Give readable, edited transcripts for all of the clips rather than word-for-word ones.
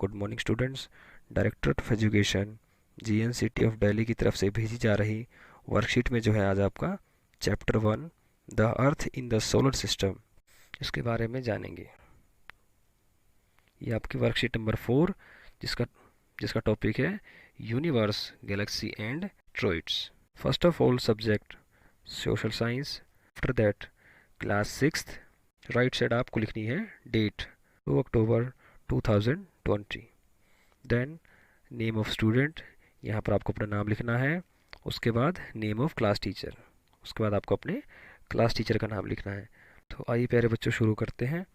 Good morning students. Directorate of education GNCT of Delhi की तरफ से भेजी जा रही वर्कशीट में जो है आज आपका chapter 1 the earth in the solar system इसके बारे में जानेंगे। ये आपकी वर्कशीट नंबर 4 जिसका जिसका टॉपिक है universe, galaxy and asteroids. First of all subject social science, after that class 6th। Right side आपको लिखनी है date 2 October 2020। Then name of student, यहाँ पर आपको अपना नाम लिखना है। उसके बाद नेम ऑफ क्लास टीचर, उसके बाद आपको अपने क्लास टीचर का नाम लिखना है। तो आइए प्यारे बच्चों शुरू करते हैं।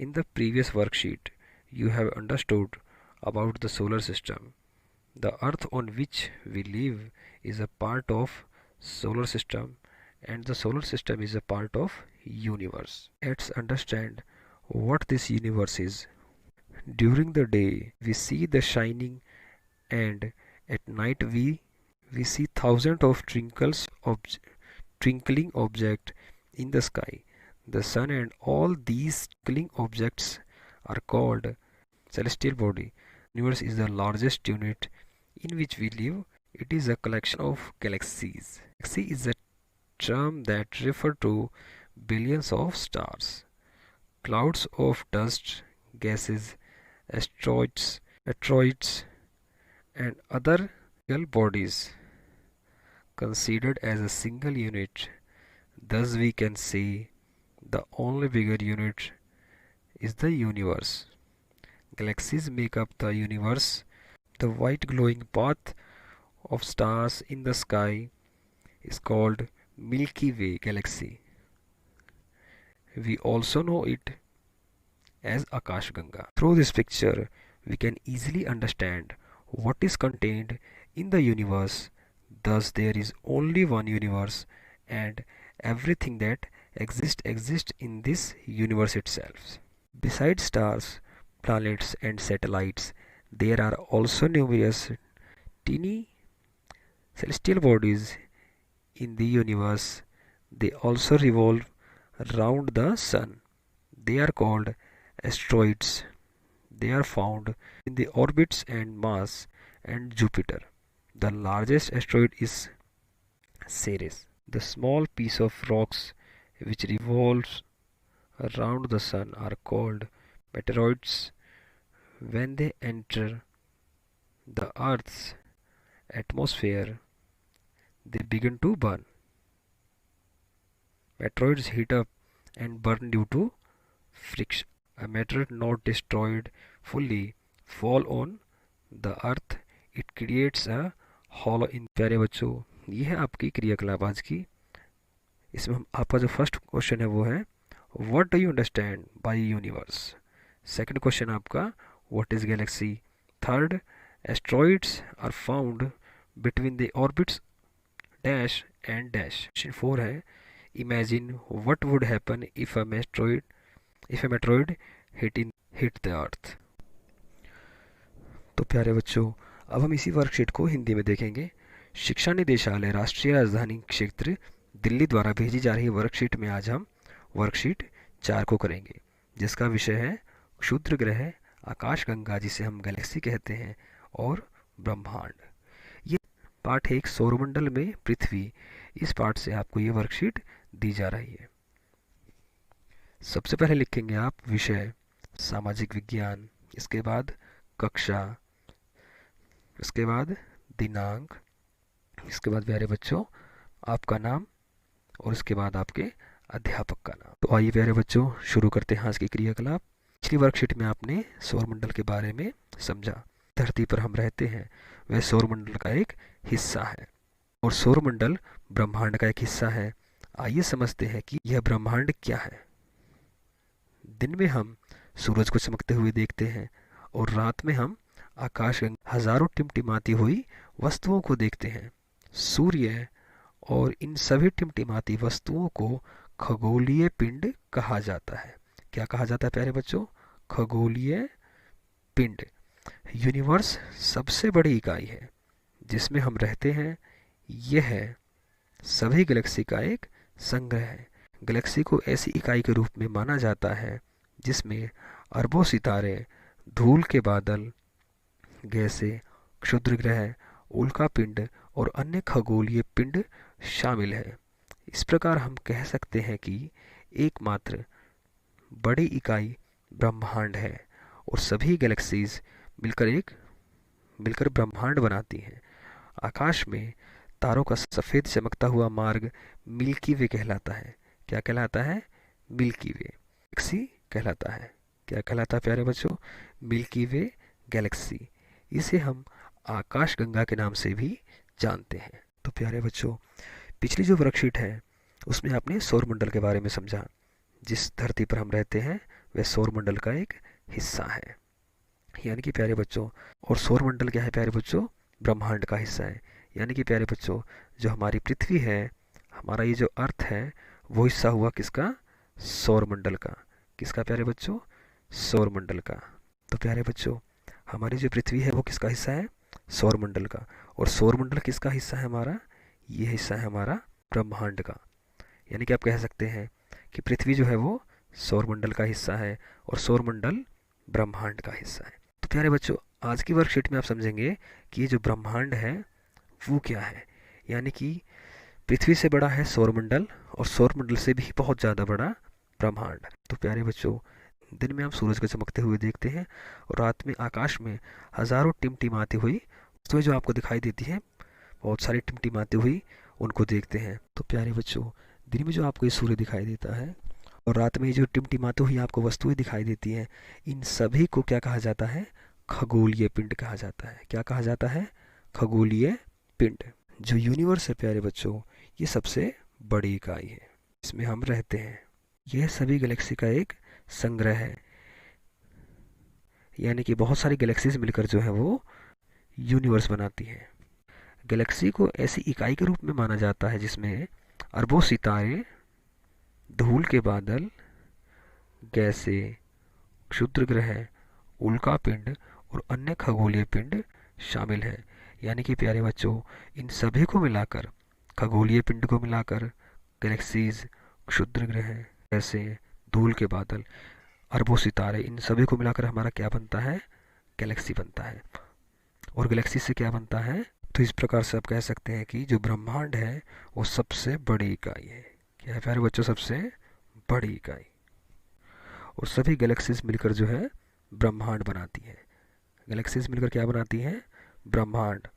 In the previous worksheet you have understood about the solar system. The earth on which we live is a part of solar system and the solar system is a part of universe. Let's understand what this universe is. During the day we see the shining and at night we see thousands of twinkling objects in the sky. The sun and all these twinkling objects are called celestial body. Universe is the largest unit in which we live. It is a collection of galaxies. Galaxy is a term that refers to billions of stars, clouds of dust, gases, asteroids, and other bodies considered as a single unit. Thus, we can say the only bigger unit is the universe. Galaxies make up the universe. The white glowing path of stars in the sky is called Milky Way galaxy. We also know it as Akashganga. Through this picture, we can easily understand what is contained in the universe. Thus, there is only one universe, and everything that exists in this universe itself. Besides stars, planets and satellites, there are also numerous teeny celestial bodies in the universe. They also revolve around the sun. They are called asteroids. They are found in the orbits and Mars and Jupiter. The largest asteroid is Ceres. The small piece of rocks which revolves around the sun are called meteoroids. When they enter the Earth's atmosphere, they begin to burn. Meteoroids heat up and burn due to friction. A meteor not destroyed fully fall on the Earth. It creates a hollow in. प्यारे बच्चों, ये है आपकी क्रियाकलाप आज की। इसमें आपका जो फर्स्ट क्वेश्चन है वो है what do you understand by universe. Second question आपका what is galaxy. Third, asteroids are found between the orbits dash and dash. Question 4 है imagine what would happen if a meteoroid hit the earth. तो प्यारे बच्चों, अब हम इसी worksheet को हिंदी में देखेंगे। शिक्षा निदेशालय राष्ट्रीय राजधानी क्षेत्र दिल्ली द्वारा भेजी जा रही वर्कशीट में आज हम वर्कशीट 4 को करेंगे, जिसका विषय है क्षुद्र ग्रह, आकाशगंगा जिसे हम गैलेक्सी कहते हैं, और ब्रह्मांड। ये पार्ट है एक सौरमंडल में पृथ्वी। इस पार्ट से आपको ये वर्कशीट दी जा रही है। सबसे पहले लिखेंगे आप विषय सामाजिक विज्ञान, इसके बाद कक्षा, इसके बाद दिनांक, इसके बाद प्यारे बच्चों आपका नाम, और इसके बाद आपके अध्यापक का नाम। तो आइए प्यारे बच्चों शुरू करते हैं आज की क्रियाकलाप। पिछली वर्कशीट में आपने सौरमंडल के बारे में समझा। धरती पर हम रहते हैं, वह सौरमंडल का एक हिस्सा है और सौरमंडल ब्रह्मांड का एक हिस्सा है। आइए समझते हैं कि यह ब्रह्मांड क्या है। दिन में हम सूरज को चमकते हुए देखते हैं और रात में हम आकाश में हजारों टिमटिमाती हुई वस्तुओं को देखते हैं। सूर्य और इन सभी टिमटिमाती वस्तुओं को खगोलीय पिंड कहा जाता है। क्या कहा जाता है प्यारे बच्चों? खगोलीय पिंड। यूनिवर्स सबसे बड़ी इकाई है जिसमें हम रहते हैं। यह है सभी गैलेक्सी का एक संग्रह है। गैलेक्सी को ऐसी इकाई के रूप में माना जाता है जिसमें अरबों सितारे धूल के बादल, गैसें, क्षुद्र ग्रह, उल्कापिंड और अन्य खगोलीय पिंड शामिल है। इस प्रकार हम कह सकते हैं कि एकमात्र बड़ी इकाई ब्रह्मांड है और सभी गैलेक्सीज मिलकर ब्रह्मांड बनाती हैं। आकाश में तारों का सफ़ेद चमकता हुआ मार्ग मिल्की वे कहलाता है। क्या कहलाता है? मिल्की वे गैलेक्सी कहलाता है। क्या कहलाता है प्यारे बच्चों? मिल्की वे गैलेक्सी। इसे हम आकाश गंगा के नाम से भी जानते हैं। तो प्यारे बच्चों, पिछली जो वर्कशीट है उसमें आपने सौरमंडल के बारे में समझा। जिस धरती पर हम रहते हैं वह सौरमंडल का एक हिस्सा है, यानी कि प्यारे बच्चों, और सौरमंडल क्या है प्यारे बच्चों? ब्रह्मांड का हिस्सा है। यानी कि प्यारे बच्चों, जो हमारी पृथ्वी है, हमारा ये जो अर्थ है, वो हिस्सा हुआ किसका? सौरमंडल का। किसका प्यारे बच्चों? सौरमंडल का। तो प्यारे बच्चों, हमारी जो पृथ्वी है वो किसका हिस्सा है? सौरमंडल का। और सौरमंडल किसका हिस्सा है हमारा? ये हिस्सा है हमारा ब्रह्मांड का। यानी कि आप कह सकते हैं कि पृथ्वी जो है वो सौरमंडल का हिस्सा है और सौरमंडल ब्रह्मांड का हिस्सा है। तो प्यारे बच्चों, आज की वर्कशीट में आप समझेंगे कि ये जो ब्रह्मांड है वो क्या है। यानी कि पृथ्वी से बड़ा है सौरमंडल और सौरमंडल से भी बहुत ज़्यादा बड़ा ब्रह्मांड। तो प्यारे बच्चों, दिन में हम सूरज को चमकते हुए देखते हैं और रात में आकाश में हज़ारों टिमटिमाती हुई वस्तुएं जो आपको दिखाई देती हैं, बहुत सारी टिमटिमाती हुई, उनको देखते हैं। तो प्यारे बच्चों, दिन में जो आपको ये सूर्य दिखाई देता है और रात में जो टिमटिमाती हुई आपको वस्तुएं दिखाई देती हैं, इन सभी को क्या कहा जाता है? खगोलीय पिंड कहा जाता है। क्या कहा जाता है? खगोलीय पिंड। जो यूनिवर्स है प्यारे बच्चों, ये सबसे बड़ी इकाई है, इसमें हम रहते हैं। यह सभी गैलेक्सी का एक संग्रह है। यानी कि बहुत सारी गैलेक्सीज मिलकर जो है वो यूनिवर्स बनाती हैं। गैलेक्सी को ऐसी इकाई के रूप में माना जाता है जिसमें अरबों सितारे, धूल के बादल, गैसें, क्षुद्र ग्रह, उल्कापिंड और अन्य खगोलीय पिंड शामिल हैं। यानी कि प्यारे बच्चों, इन सभी को मिलाकर, खगोलीय पिंड को मिलाकर, गैलेक्सीज, क्षुद्र ग्रह, गैसें, धूल के बादल, अरबों सितारे, इन सभी को मिलाकर हमारा क्या बनता है? गैलेक्सी बनता है। और गैलेक्सी से क्या बनता है? तो इस प्रकार से आप कह सकते हैं कि जो ब्रह्मांड है वो सबसे बड़ी इकाई है। क्या है प्यारे बच्चों? सबसे बड़ी इकाई। और सभी गैलेक्सीज मिलकर जो है ब्रह्मांड बनाती है। गैलेक्सीज मिलकर क्या बनाती हैं? ब्रह्मांड।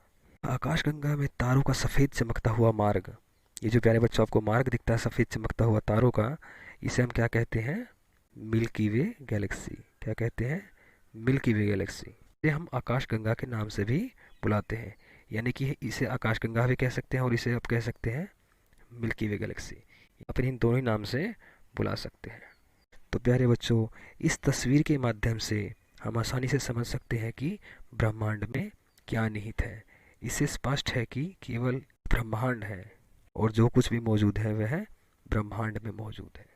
आकाशगंगा में तारों का सफ़ेद चमकता हुआ मार्ग, ये जो प्यारे बच्चों आपको मार्ग दिखता है सफ़ेद चमकता हुआ तारों का, इसे हम क्या कहते हैं? मिल्की वे गैलेक्सी। क्या कहते हैं? मिल्की वे गैलेक्सी। इसे हम आकाशगंगा के नाम से भी बुलाते हैं। यानी कि इसे आकाशगंगा भी कह सकते हैं और इसे आप कह सकते हैं मिल्की वे गैलेक्सी, या फिर इन दोनों ही नाम से बुला सकते हैं। तो प्यारे बच्चों, इस तस्वीर के माध्यम से हम आसानी से समझ सकते हैं कि ब्रह्मांड में क्या निहित है। इससे स्पष्ट है कि केवल ब्रह्मांड है और जो कुछ भी मौजूद है वह ब्रह्मांड में मौजूद है।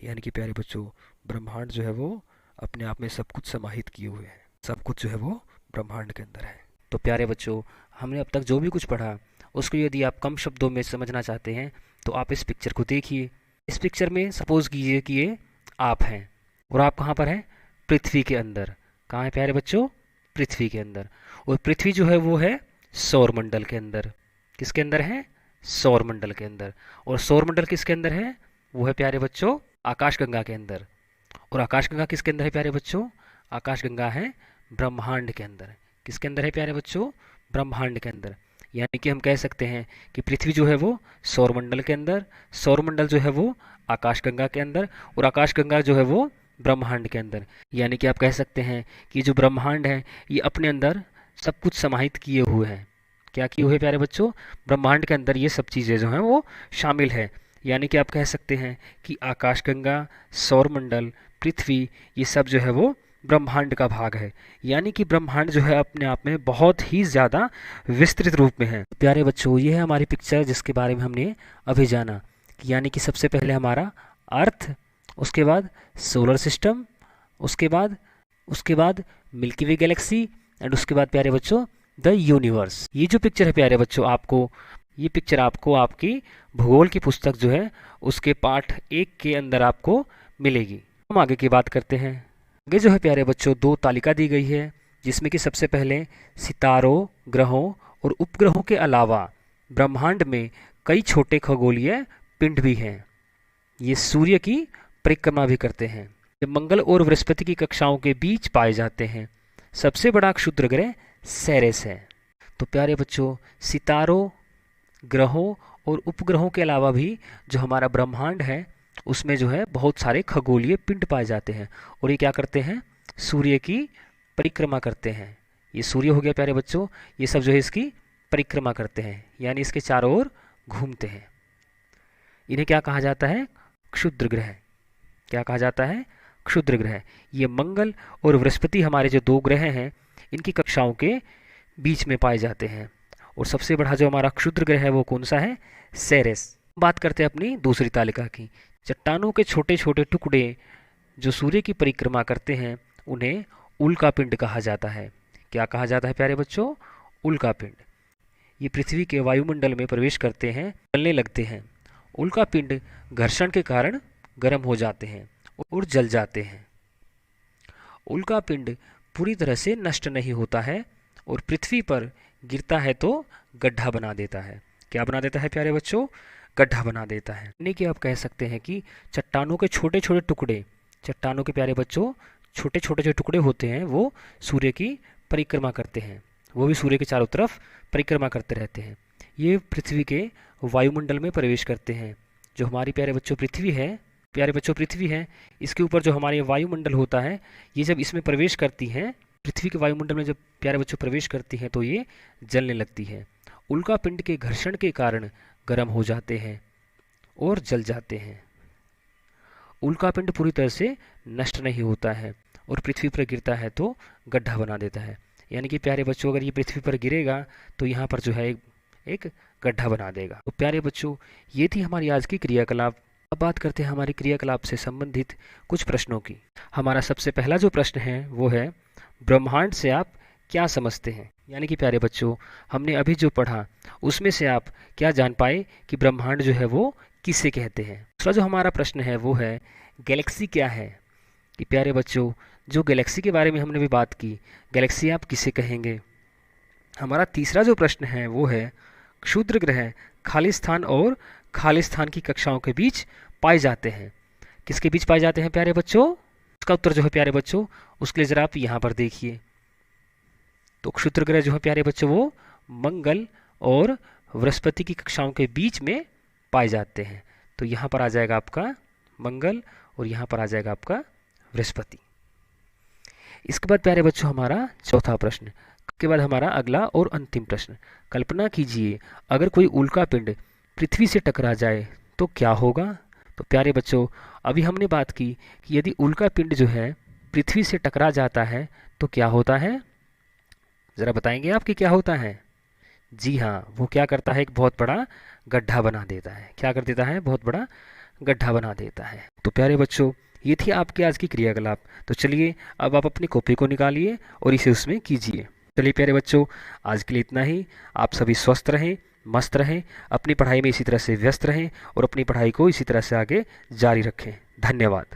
यानी कि प्यारे बच्चों, ब्रह्मांड जो है वो अपने आप में सब कुछ समाहित किए हुए है। सब कुछ जो है वो ब्रह्मांड के अंदर है। तो प्यारे बच्चों, हमने अब तक जो भी कुछ पढ़ा उसको यदि आप कम शब्दों में समझना चाहते हैं तो आप इस पिक्चर को देखिए। इस पिक्चर में सपोज कीजिए कि ये आप हैं और आप कहाँ पर हैं? पृथ्वी के अंदर। कहाँ है प्यारे बच्चों? पृथ्वी के अंदर। और पृथ्वी जो है वो है सौरमंडल के अंदर। किसके अंदर है? सौरमंडल के अंदर। और सौरमंडल किसके अंदर है? वो है प्यारे बच्चों आकाशगंगा के अंदर। और आकाशगंगा किसके अंदर है प्यारे बच्चों? आकाशगंगा है ब्रह्मांड के अंदर। किसके अंदर है प्यारे बच्चों? ब्रह्मांड के अंदर। यानी कि हम कह सकते हैं कि पृथ्वी जो है वो सौरमंडल के अंदर, सौरमंडल जो है वो आकाशगंगा के अंदर और आकाशगंगा जो है वो ब्रह्मांड के अंदर। यानी कि आप कह सकते हैं कि जो ब्रह्मांड है ये अपने अंदर सब कुछ समाहित किए हुए हैं। क्या किए हुए प्यारे बच्चों? ब्रह्मांड के अंदर ये सब चीज़ें जो हैं वो शामिल है। यानी कि आप कह सकते हैं कि आकाशगंगा, सौरमंडल, पृथ्वी, ये सब जो है वो ब्रह्मांड का भाग है। यानी कि ब्रह्मांड जो है अपने आप में बहुत ही ज़्यादा विस्तृत रूप में है। प्यारे बच्चों, ये है हमारी पिक्चर जिसके बारे में हमने अभी जाना। यानी कि सबसे पहले हमारा अर्थ, उसके बाद सोलर सिस्टम, उसके बाद मिल्की वे गैलेक्सी एंड उसके बाद प्यारे बच्चों द यूनिवर्स। ये जो पिक्चर है प्यारे बच्चों ये पिक्चर आपको आपकी भूगोल की पुस्तक जो है उसके पाठ 1 के अंदर आपको मिलेगी। हम आगे की बात करते हैं। आगे जो है प्यारे बच्चों दो तालिका दी गई है, जिसमें कि सबसे पहले सितारों, ग्रहों और उपग्रहों के अलावा ब्रह्मांड में कई छोटे खगोलीय पिंड भी हैं। ये सूर्य की परिक्रमा भी करते हैं। ये मंगल और बृहस्पति की कक्षाओं के बीच पाए जाते हैं। सबसे बड़ा क्षुद्र ग्रह सेरेस है। तो प्यारे बच्चों, सितारों, ग्रहों और उपग्रहों के अलावा भी जो हमारा ब्रह्मांड है उसमें जो है बहुत सारे खगोलीय पिंड पाए जाते हैं, और ये क्या करते हैं, सूर्य की परिक्रमा करते हैं। ये सूर्य हो गया प्यारे बच्चों, ये सब जो है इसकी परिक्रमा करते हैं, यानी इसके चारों ओर घूमते हैं। इन्हें क्या कहा जाता है, क्षुद्र ग्रह। क्या कहा जाता है, क्षुद्र ग्रह। ये मंगल और बृहस्पति हमारे जो दो ग्रह हैं इनकी कक्षाओं के बीच में पाए जाते हैं। और सबसे बड़ा जो हमारा क्षुद्र ग्रह है वो कौन सा है, सेरेस। बात करते हैं अपनी दूसरी तालिका की। चट्टानों के छोटे छोटे टुकड़े जो सूर्य की परिक्रमा करते हैं उन्हें उल्कापिंड कहा जाता है। क्या कहा जाता है प्यारे बच्चों, उल्कापिंड। ये पृथ्वी के वायुमंडल में प्रवेश करते हैं, जलने लगते हैं। उल्कापिंड घर्षण के कारण गर्म हो जाते हैं और जल जाते हैं। उल्कापिंड पूरी तरह से नष्ट नहीं होता है और पृथ्वी पर गिरता है तो गड्ढा बना देता है। क्या बना देता है प्यारे बच्चों, गड्ढा बना देता है। यानी कि आप कह सकते हैं कि चट्टानों के छोटे छोटे टुकड़े, चट्टानों के प्यारे बच्चों छोटे छोटे जो टुकड़े होते हैं वो सूर्य की परिक्रमा करते हैं, वो भी सूर्य के चारों तरफ परिक्रमा करते रहते हैं। ये पृथ्वी के वायुमंडल में प्रवेश करते हैं। जो हमारी प्यारे बच्चों पृथ्वी है, प्यारे बच्चों पृथ्वी है, इसके ऊपर जो हमारे वायुमंडल होता है, ये जब इसमें प्रवेश करती हैं, पृथ्वी के वायुमंडल में जब प्यारे बच्चों प्रवेश करती हैं तो ये जलने लगती है। उल्कापिंड के घर्षण के कारण गर्म हो जाते हैं और जल जाते हैं। उल्कापिंड पूरी तरह से नष्ट नहीं होता है और पृथ्वी पर गिरता है तो गड्ढा बना देता है। यानी कि प्यारे बच्चों अगर ये पृथ्वी पर गिरेगा तो यहाँ पर जो है एक गड्ढा बना देगा। तो प्यारे बच्चों, ये थी हमारी आज की क्रियाकलाप। अब बात करते हैं हमारी क्रियाकलाप से संबंधित कुछ प्रश्नों की। हमारा सबसे पहला जो प्रश्न है वो है, ब्रह्मांड से आप क्या समझते हैं। यानी कि प्यारे बच्चों, हमने अभी जो पढ़ा उसमें से आप क्या जान पाए कि ब्रह्मांड जो है वो किसे कहते हैं। दूसरा जो हमारा प्रश्न है वो है, गैलेक्सी क्या है। कि प्यारे बच्चों, जो गैलेक्सी के बारे में हमने भी बात की, गैलेक्सी आप किसे कहेंगे। हमारा तीसरा जो प्रश्न है वो है, क्षुद्र ग्रह खाली स्थान और खाली स्थान की कक्षाओं के बीच पाए जाते हैं। किसके बीच पाए जाते हैं प्यारे बच्चों, उसका उत्तर जो है प्यारे बच्चों, उसके लिए जरा आप यहाँ पर देखिए। तो क्षुद्र ग्रह जो है प्यारे बच्चों वो मंगल और बृहस्पति की कक्षाओं के बीच में पाए जाते हैं। तो यहाँ पर आ जाएगा आपका मंगल और यहाँ पर आ जाएगा आपका बृहस्पति। इसके बाद प्यारे बच्चों हमारा चौथा प्रश्न के बाद हमारा अगला और अंतिम प्रश्न। कल्पना कीजिए अगर कोई उल्कापिंड पृथ्वी से टकरा जाए तो क्या होगा। तो प्यारे बच्चों, अभी हमने बात की कि यदि उल्कापिंड जो है पृथ्वी से टकरा जाता है तो क्या होता है, ज़रा बताएंगे आप कि क्या होता है। जी हाँ, वो क्या करता है, एक बहुत बड़ा गड्ढा बना देता है। क्या कर देता है, बहुत बड़ा गड्ढा बना देता है। तो प्यारे बच्चों, ये थी आपकी आज की क्रियाकलाप। तो चलिए अब आप अपनी कॉपी को निकालिए और इसे उसमें कीजिए। चलिए प्यारे बच्चों, आज के लिए इतना ही। आप सभी स्वस्थ रहें, मस्त रहें, अपनी पढ़ाई में इसी तरह से व्यस्त रहें और अपनी पढ़ाई को इसी तरह से आगे जारी रखें। धन्यवाद।